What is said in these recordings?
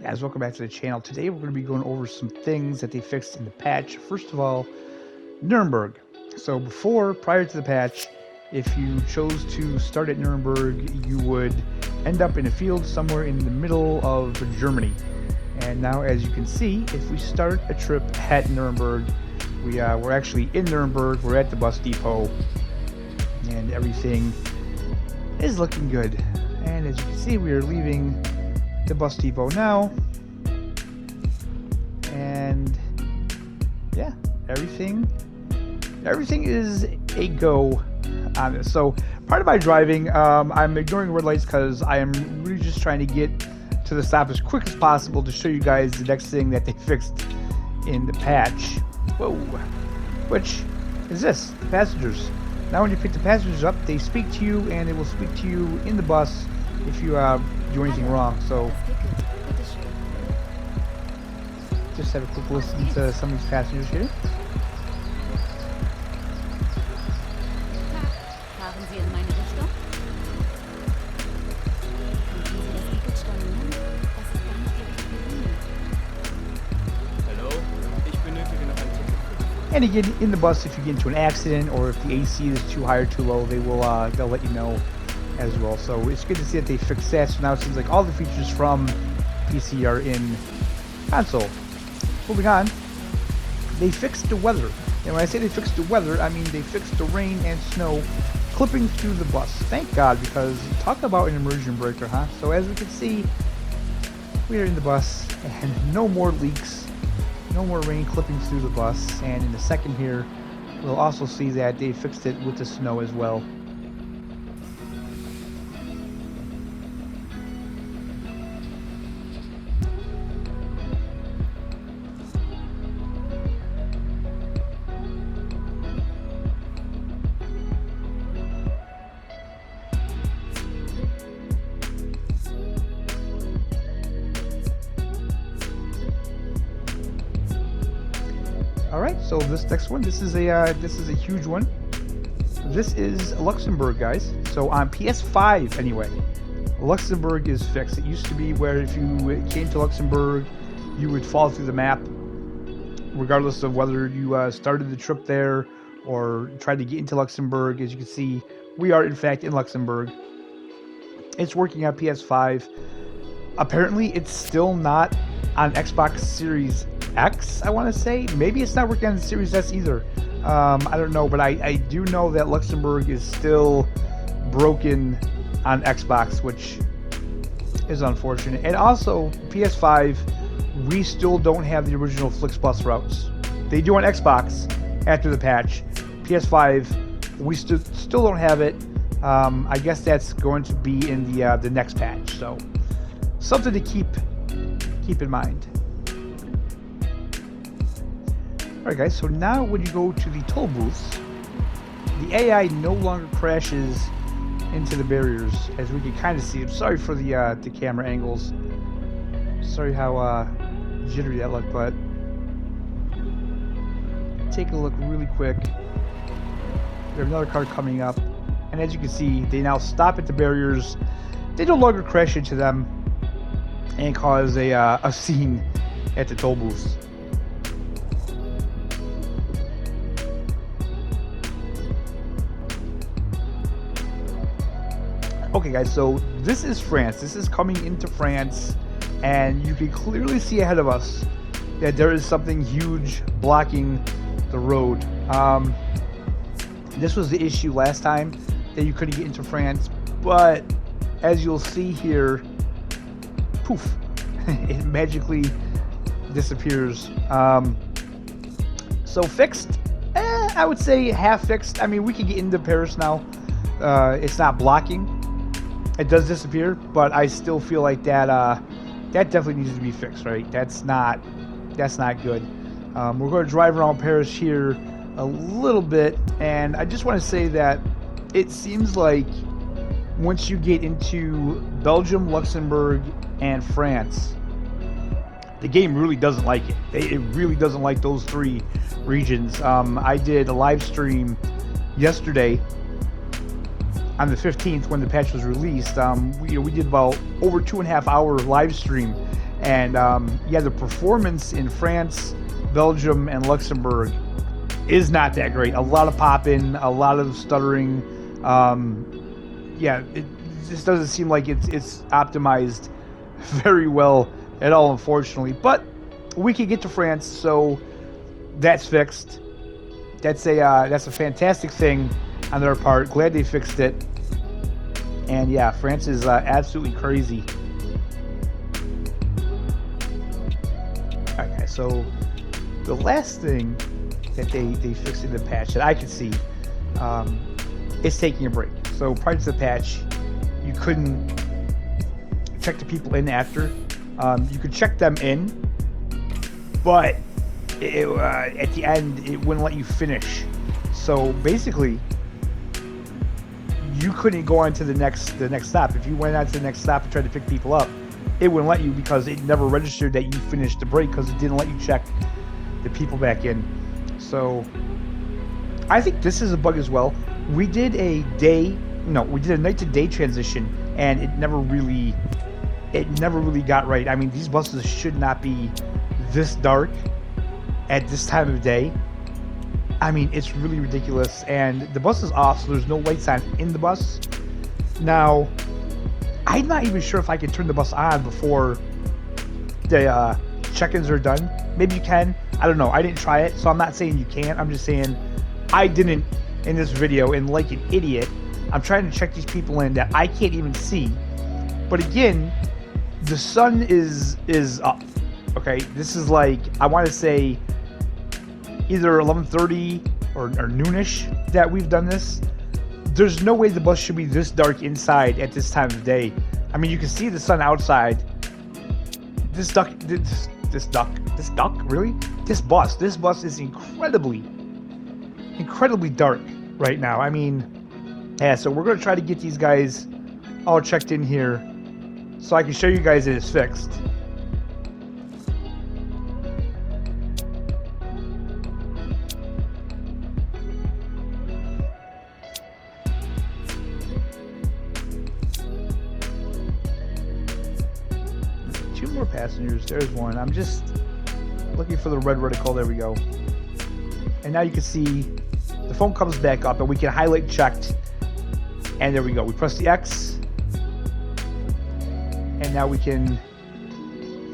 Hey guys, welcome back to the channel. Today we're going to be going over some things that they fixed in the patch. First of all, Nuremberg. So prior to the patch, if you chose to start at Nuremberg, you would end up in a field somewhere in the middle of Germany. And now, as you can see, if we start a trip at Nuremberg, we're actually in Nuremberg, we're at the bus depot, and everything is looking good. And as you can see, we are leaving the bus depot now, and yeah, everything is a go on this. So part of my driving, I'm ignoring red lights because I am really just trying to get to the stop as quick as possible to show you guys the next thing that they fixed in the patch. Whoa, which is this: the passengers. Now when you pick the passengers up, they speak to you, and they will speak to you in the bus if you do anything wrong. So just have a quick listen to some of these passengers here. And again, in the bus, if you get into an accident or if the AC is too high or too low, they'll let you know as well. So it's good to see that they fixed that. So now it seems like all the features from PC are in console. Moving on, they fixed the weather. And when I say they fixed the weather, I mean they fixed the rain and snow clipping through the bus. Thank God, because talk about an immersion breaker, huh? So as we can see, we are in the bus and no more leaks, no more rain clipping through the bus. And in a second here, we'll also see that they fixed it with the snow as well. Alright, so this next one, this is a huge one. This is Luxembourg, guys. So on PS5 anyway, Luxembourg is fixed. It used to be where if you came to Luxembourg, you would fall through the map, regardless of whether you started the trip there or tried to get into Luxembourg. As you can see, we are in fact in Luxembourg. It's working on PS5. Apparently, it's still not on Xbox Series X, I want to say. Maybe it's not working on the Series S either. I don't know, but I do know that Luxembourg is still broken on Xbox, which is unfortunate. And also, PS5, we still don't have the original FlixBus routes. They do on Xbox after the patch. PS5, we still don't have it. I guess that's going to be in the next patch. So something to keep in mind. Alright guys, so now when you go to the toll booths, the AI no longer crashes into the barriers, as we can kind of see. I'm sorry for the camera angles. Sorry how jittery that looked, but take a look really quick. We have another car coming up, and as you can see, they now stop at the barriers. They no longer crash into them and cause a scene at the toll booths. Okay guys, so this is France. This is coming into France, and you can clearly see ahead of us that there is something huge blocking the road. This was the issue last time, that you couldn't get into France, but as you'll see here, poof, it magically disappears. So fixed? I would say half fixed. I mean, we can get into Paris now. It's not blocking. It does disappear, but I still feel like that definitely needs to be fixed, right? That's not good. We're going to drive around Paris here a little bit, and I just want to say that it seems like once you get into Belgium, Luxembourg, and France, the game really doesn't like it. It really doesn't like those three regions. I did a live stream yesterday on the 15th when the patch was released. We did about over 2.5 hour live stream, And yeah, the performance in France, Belgium, and Luxembourg is not that great. A lot of popping, a lot of stuttering. Yeah, it just doesn't seem like it's optimized very well at all, unfortunately. But we can get to France, so that's fixed. That's a fantastic thing on their part. Glad they fixed it. And yeah, France is absolutely crazy. Okay, so the last thing that they fixed in the patch that I could see is taking a break. So prior to the patch, you couldn't check the people in after. You could check them in, but at the end it wouldn't let you finish. So basically, you couldn't go on to the next stop. If you went on to the next stop and tried to pick people up, it wouldn't let you because it never registered that you finished the break because it didn't let you check the people back in. So I think this is a bug as well. We did a night to day transition, and it never really got right. I mean, these buses should not be this dark at this time of day. I mean, it's really ridiculous, and the bus is off, so there's no lights on in the bus. Now, I'm not even sure if I can turn the bus on before the check-ins are done. Maybe you can. I don't know. I didn't try it, so I'm not saying you can't. I'm just saying I didn't in this video, and like an idiot, I'm trying to check these people in that I can't even see. But again, the sun is up. Okay, this is like, I want to say either 11:30 or noonish that we've done this. There's no way the bus should be this dark inside at this time of day. I mean, you can see the sun outside. This duck, really? This bus is incredibly dark right now. I mean, yeah, so we're going to try to get these guys all checked in here so I can show you guys that it's fixed. Two more passengers. There's one. I'm just looking for the red reticle. There we go. And now you can see the phone comes back up, and we can highlight checked. And there we go. We press the X, and now we can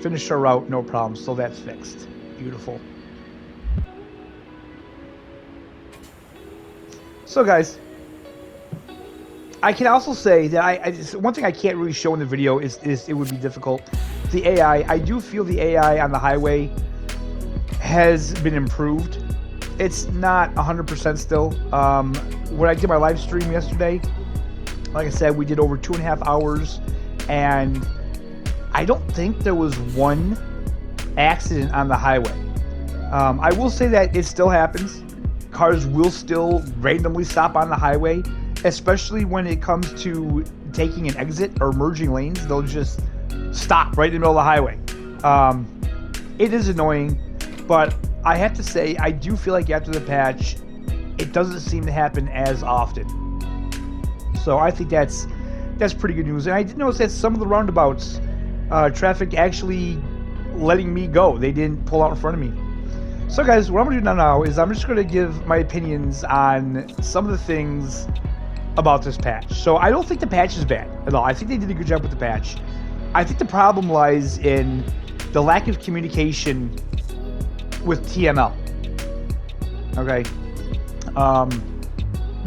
finish our route, no problem. So that's fixed. Beautiful. So guys, I can also say that one thing I can't really show in the video is it would be difficult. The AI, I do feel the AI on the highway has been improved. It's not 100% still. When I did my live stream yesterday, like I said, we did over 2.5 hours, and I don't think there was one accident on the highway. I will say that it still happens. Cars will still randomly stop on the highway, especially when it comes to taking an exit or merging lanes. They'll just stop right in the middle of the highway. It is annoying, but I have to say, I do feel like after the patch, it doesn't seem to happen as often. So I think that's pretty good news. And I did notice that some of the roundabouts, traffic actually letting me go. They didn't pull out in front of me. So guys, what I'm going to do now is I'm just going to give my opinions on some of the things about this patch. So I don't think the patch is bad at all. I think they did a good job with the patch. I think the problem lies in the lack of communication with TML. Okay,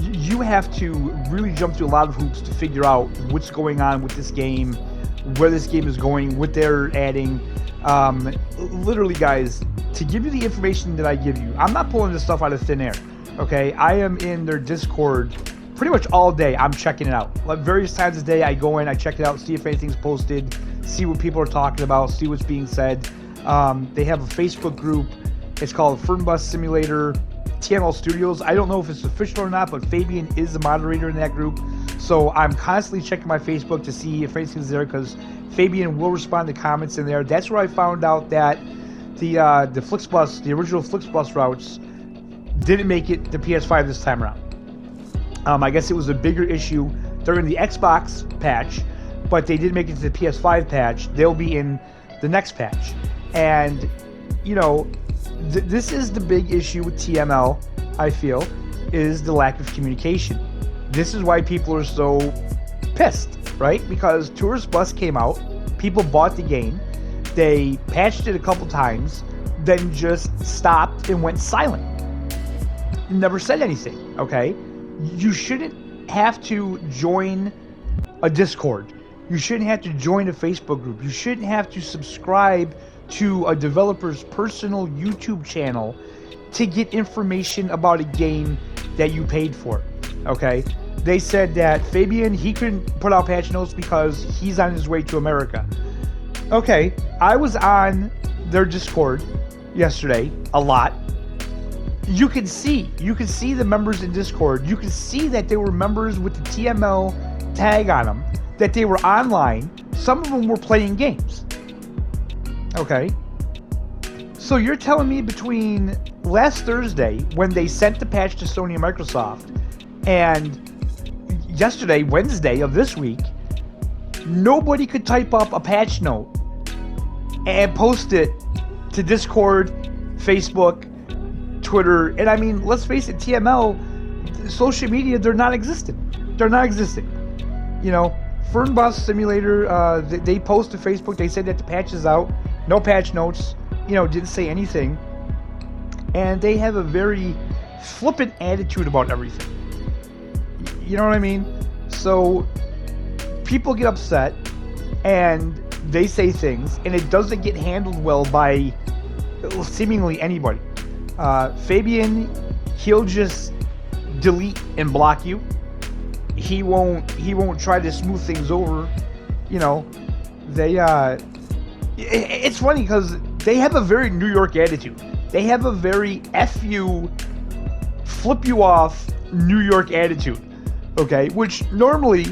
you have to really jump through a lot of hoops to figure out what's going on with this game, where this game is going, what they're adding. Literally, guys, to give you the information that I give you, I'm not pulling this stuff out of thin air. Okay, I am in their Discord pretty much all day. I'm checking it out. Like various times a day, I go in, I check it out, see if anything's posted, see what people are talking about, see what's being said. They have a Facebook group. It's called Fernbus Simulator TML Studios. I don't know if it's official or not, but Fabian is the moderator in that group. So I'm constantly checking my Facebook to see if anything's there, because Fabian will respond to comments in there. That's where I found out that the FlixBus, the original FlixBus routes, didn't make it to PS5 this time around. I guess it was a bigger issue during the Xbox patch, but they did make it to the PS5 patch. They'll be in the next patch. And, you know, this is the big issue with TML, I feel, is the lack of communication. This is why people are so pissed, right? Because Tourist Bus came out, people bought the game, they patched it a couple times, then just stopped and went silent. Never said anything, okay? You shouldn't have to join a Discord. You shouldn't have to join a Facebook group. You shouldn't have to subscribe to a developer's personal YouTube channel to get information about a game that you paid for, okay? They said that Fabian, he couldn't put out patch notes because he's on his way to America. Okay, I was on their Discord yesterday a lot. You could see the members in Discord. You could see that they were members with the TML tag on them, that they were online. Some of them were playing games. Okay. So you're telling me between last Thursday, when they sent the patch to Sony and Microsoft, and yesterday, Wednesday of this week, nobody could type up a patch note and post it to Discord, Facebook, Twitter, and I mean, let's face it, TML, social media, they're not existent. They're not existent. You know, Fernbus Simulator, they post to Facebook, they said that the patch is out, no patch notes, you know, didn't say anything. And they have a very flippant attitude about everything. You know what I mean? So, people get upset, and they say things, and it doesn't get handled well by seemingly anybody. Fabian, he'll just delete and block you. He won't try to smooth things over. You know, it's funny because they have a very New York attitude. They have a very F you, flip you off New York attitude. Okay, which normally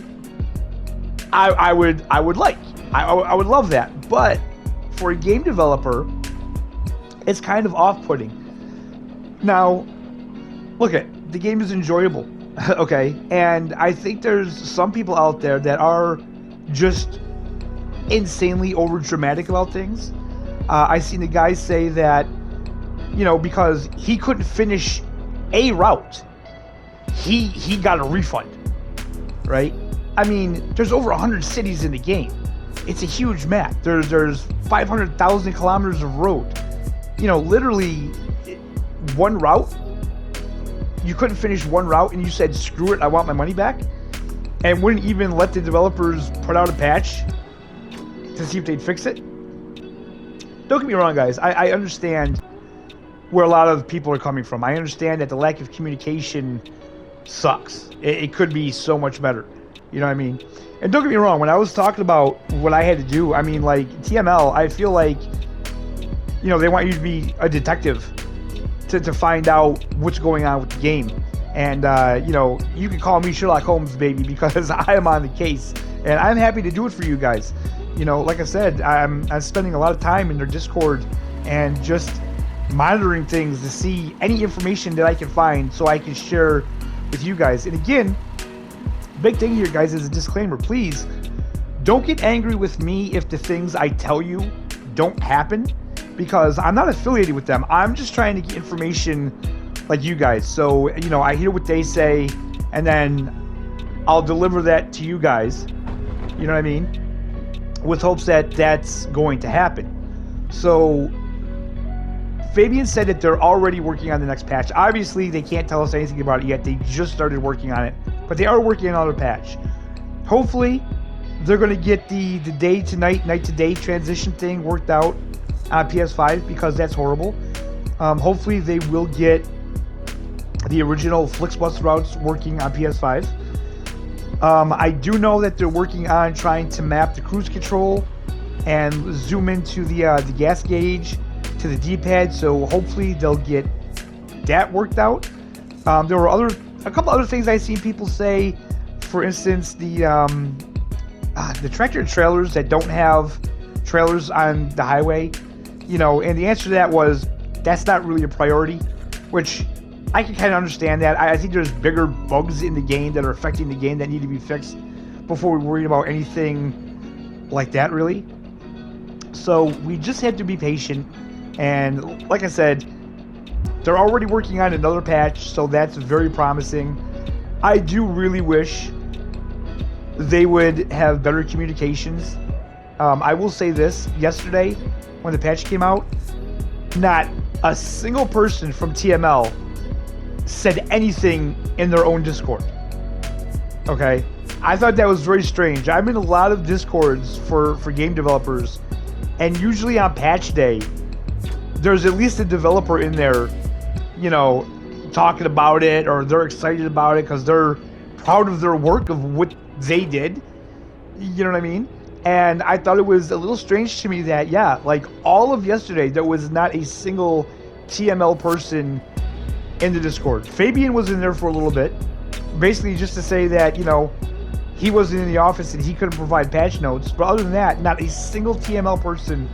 I would like. I would love that. But for a game developer, it's kind of off-putting. Now, look at the game is enjoyable, okay? And I think there's some people out there that are just insanely over-dramatic about things. I seen the guy say that, you know, because he couldn't finish a route, he got a refund, right? I mean, there's over 100 cities in the game. It's a huge map. There's 500,000 kilometers of road. You know, literally one route. You couldn't finish one route and you said, screw it, I want my money back. And wouldn't even let the developers put out a patch to see if they'd fix it. Don't get me wrong, guys. I understand where a lot of people are coming from. I understand that the lack of communication sucks. It could be so much better. You know what I mean? And don't get me wrong, when I was talking about what I had to do, I mean, like, TML, I feel like, you know, they want you to be a detective to find out what's going on with the game. And, you know, you can call me Sherlock Holmes, baby, because I am on the case. And I'm happy to do it for you guys. You know, like I said, I'm spending a lot of time in their Discord and just monitoring things to see any information that I can find so I can share with you guys. And again, big thing here, guys, is a disclaimer. Please don't get angry with me if the things I tell you don't happen, because I'm not affiliated with them. I'm just trying to get information like you guys. So, you know, I hear what they say, and then I'll deliver that to you guys. You know what I mean? With hopes that that's going to happen. So, Fabian said that they're already working on the next patch. Obviously, they can't tell us anything about it yet. They just started working on it. But they are working on another patch. Hopefully, they're going to get the day to night, night to day transition thing worked out on PS5, because that's horrible. Hopefully, they will get the original FlixBus routes working on PS5. I do know that they're working on trying to map the cruise control and zoom into the gas gauge to the D-pad, so hopefully they'll get that worked out. There were a couple other things I've seen people say. For instance, the tractor trailers that don't have trailers on the highway, you know, and the answer to that was that's not really a priority, which I can kind of understand that. I think there's bigger bugs in the game that are affecting the game that need to be fixed before we worry about anything like that, really. So we just have to be patient. And like I said, they're already working on another patch, so that's very promising. I do really wish they would have better communications. I will say this, yesterday when the patch came out, not a single person from TML said anything in their own Discord. Okay? I thought that was very strange. I'm in a lot of Discords for game developers, and usually on patch day, there's at least a developer in there, you know, talking about it, or they're excited about it because they're proud of their work, of what they did. You know what I mean? And I thought it was a little strange to me that, yeah, like all of yesterday, there was not a single TML person in the Discord. Fabian was in there for a little bit, basically just to say that, you know, he wasn't in the office and he couldn't provide patch notes. But other than that, not a single TML person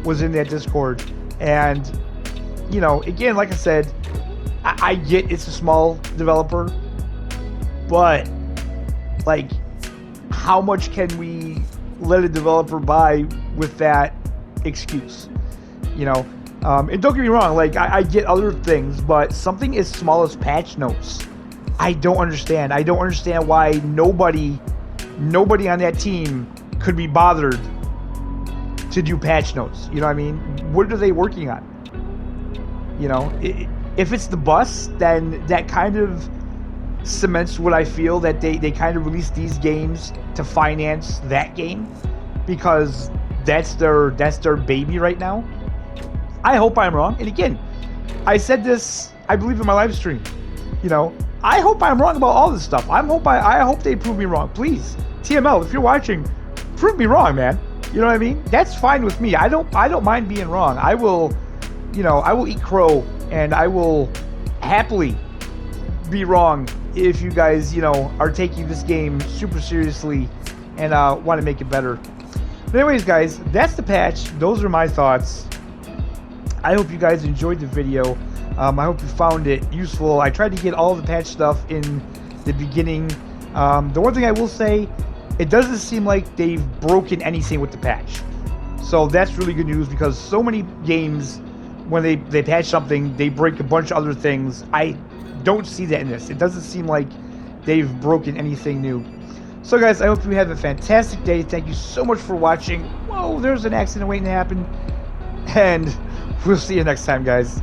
was in that Discord. And, you know, again, like I said, I get it's a small developer, but, like, how much can we let a developer buy with that excuse? You know, and don't get me wrong, like, I get other things, but something as small as patch notes, I don't understand. I don't understand why nobody on that team could be bothered to do patch notes. You know what I mean? What are they working on? You know, if it's the bus, then that kind of cements what I feel, that they kind of release these games to finance that game, because that's their baby right now. I hope I'm wrong. And again, I said this, I believe, in my live stream. You know, I hope I'm wrong about all this stuff. I hope they prove me wrong. Please, TML, if you're watching, prove me wrong, man. You know what I mean? That's fine with me. I don't mind being wrong. I will, you know, I will eat crow, and I will happily be wrong if you guys, you know, are taking this game super seriously and want to make it better. But anyways, guys, that's the patch. Those are my thoughts. I hope you guys enjoyed the video. I hope you found it useful. I tried to get all the patch stuff in the beginning. The one thing I will say, it doesn't seem like they've broken anything with the patch. So that's really good news, because so many games, when they patch something, they break a bunch of other things. I don't see that in this. It doesn't seem like they've broken anything new. So guys, I hope you have a fantastic day. Thank you so much for watching. Whoa, there's an accident waiting to happen. And we'll see you next time, guys.